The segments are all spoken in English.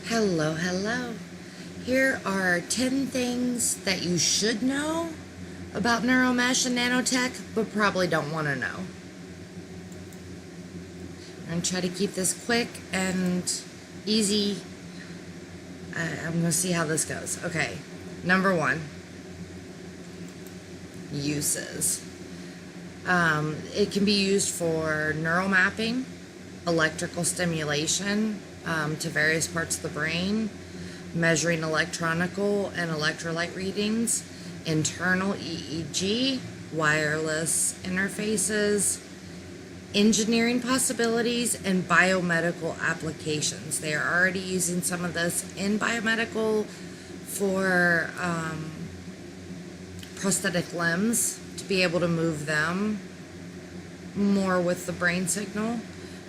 Hello, hello. Here are 10 things that you should know about neuromesh and nanotech, but probably don't want to know. I'm going to try to keep this quick and easy. I'm going to see how this goes. Okay, number one, uses. It can be used for neural mapping, electrical stimulation to various parts of the brain, measuring electronical and electrolyte readings, internal EEG, wireless interfaces, engineering possibilities, and biomedical applications. They are already using some of this in biomedical for prosthetic limbs to be able to move them more with the brain signal.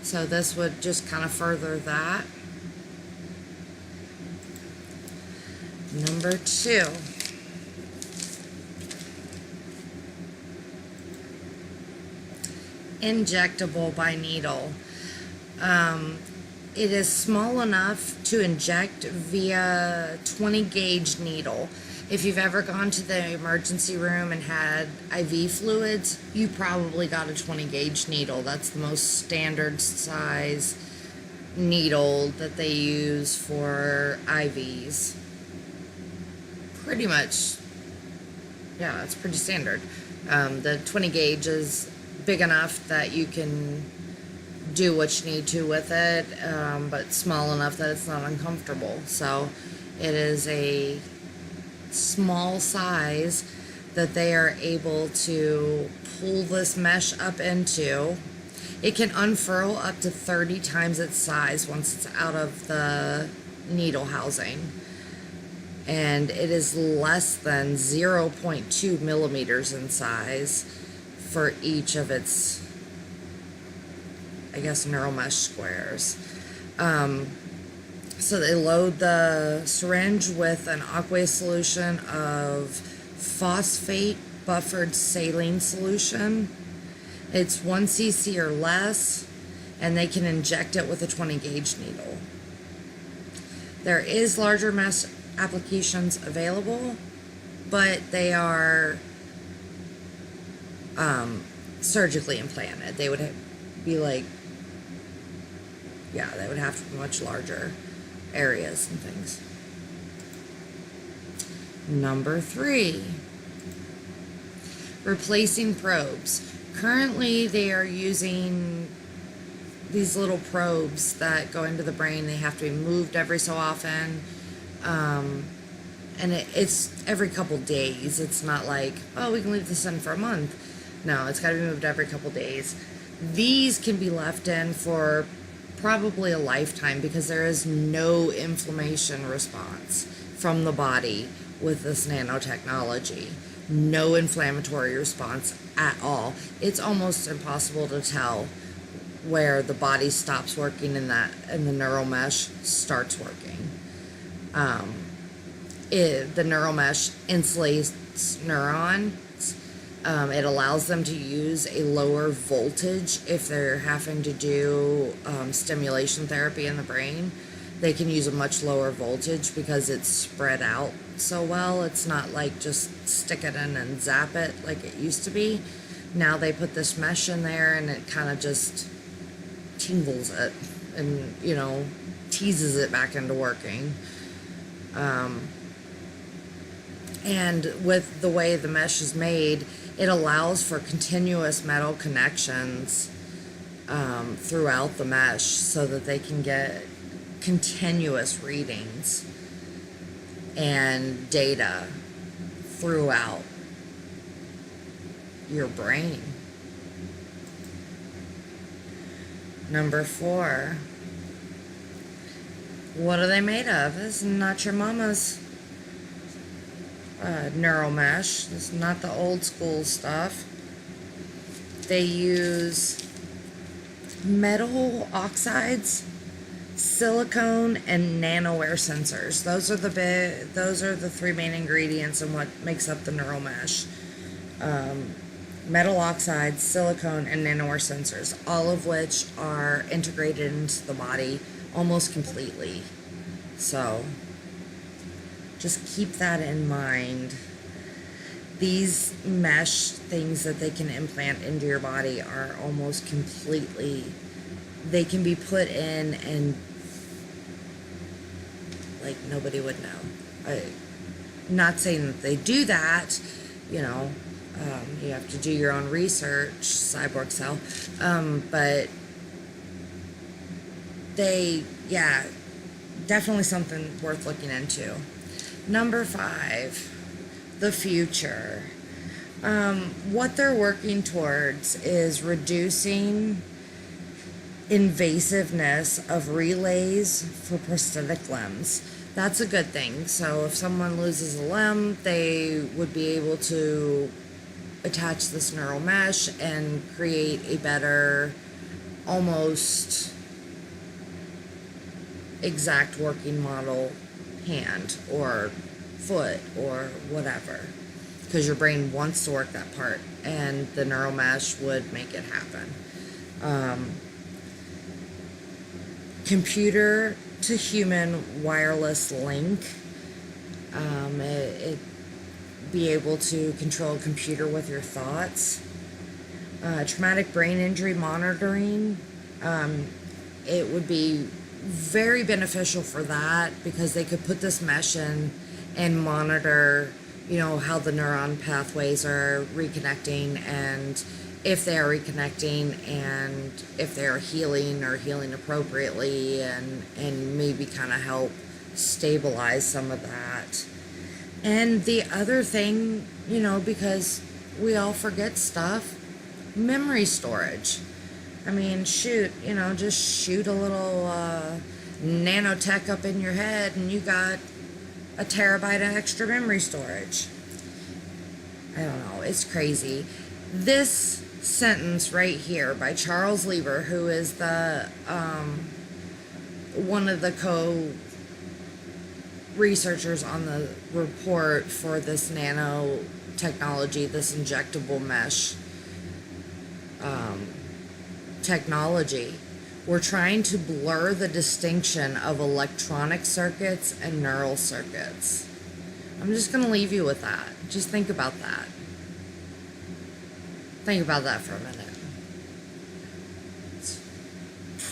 So this would just kind of further that. Number two. Injectable by needle. It is small enough to inject via 20 gauge needle. If you've ever gone to the emergency room and had IV fluids, you probably got a 20 gauge needle. That's the most standard size needle that they use for IVs. Pretty much, yeah, that's pretty standard. The 20 gauge is big enough that you can do what you need to with it, but small enough that it's not uncomfortable. So it is a small size that they are able to pull this mesh up into. It can unfurl up to 30 times its size once it's out of the needle housing. And it is less than 0.2 millimeters in size for each of its, I guess, neural mesh squares. So they load the syringe with an aqueous solution of phosphate buffered saline solution. It's 1 cc or less, and they can inject it with a 20 gauge needle. There is larger mesh applications available, but they are surgically implanted. They would be like, yeah, they would have to be much larger areas and things. Number three, replacing probes. Currently, they are using these little probes that go into the brain. They have to be moved every so often. And it's every couple days. It's not like, oh, we can leave this in for a month. No, it's got to be moved every couple days. These can be left in for probably a lifetime because there is no inflammation response from the body with this nanotechnology. No inflammatory response at all. It's almost impossible to tell where the body stops working and the neural mesh starts working. The neural mesh insulates neurons. It allows them to use a lower voltage if they're having to do stimulation therapy in the brain. They can use a much lower voltage because it's spread out so well. It's not like just stick it in and zap it like it used to be. Now they put this mesh in there and it kind of just tingles it and, teases it back into working. And with the way the mesh is made, it allows for continuous metal connections throughout the mesh so that they can get continuous readings and data throughout your brain. Number four, what are they made of? This is not your mama's neural mesh. It's not the old school stuff. They use metal oxides, silicone, and nanowire sensors. Those are the three main ingredients in what makes up the neural mesh. Metal oxides, silicone, and nanowire sensors, all of which are integrated into the body almost completely. So just keep that in mind. These mesh things that they can implant into your body are almost completely, they can be put in and like nobody would know. Not saying that they do that, you know, you have to do your own research, cyborg cell, but they, yeah, definitely something worth looking into. Number 5, the future. What they're working towards is reducing invasiveness of relays for prosthetic limbs. That's a good thing. So if someone loses a limb, they would be able to attach this neural mesh and create a better, almost exact working model hand or foot or whatever, because your brain wants to work that part and the neural mesh would make it happen. Computer to human wireless link. It be able to control a computer with your thoughts. Traumatic brain injury monitoring. It would be very beneficial for that because they could put this mesh in and monitor, you know, how the neuron pathways are reconnecting and if they are reconnecting and if they are healing or healing appropriately, and maybe kind of help stabilize some of that. And the other thing, you know, because we all forget stuff, memory storage. I mean, shoot, you know, just shoot a little nanotech up in your head and you got a terabyte of extra memory storage. I don't know, it's crazy. This sentence right here by Charles Lieber, who is the one of the researchers on the report for this nanotechnology, this injectable mesh technology. We're trying to blur the distinction of electronic circuits and neural circuits. I'm just going to leave you with that. Just think about that. Think about that for a minute. It's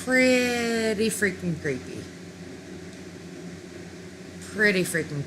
pretty freaking creepy. Pretty freaking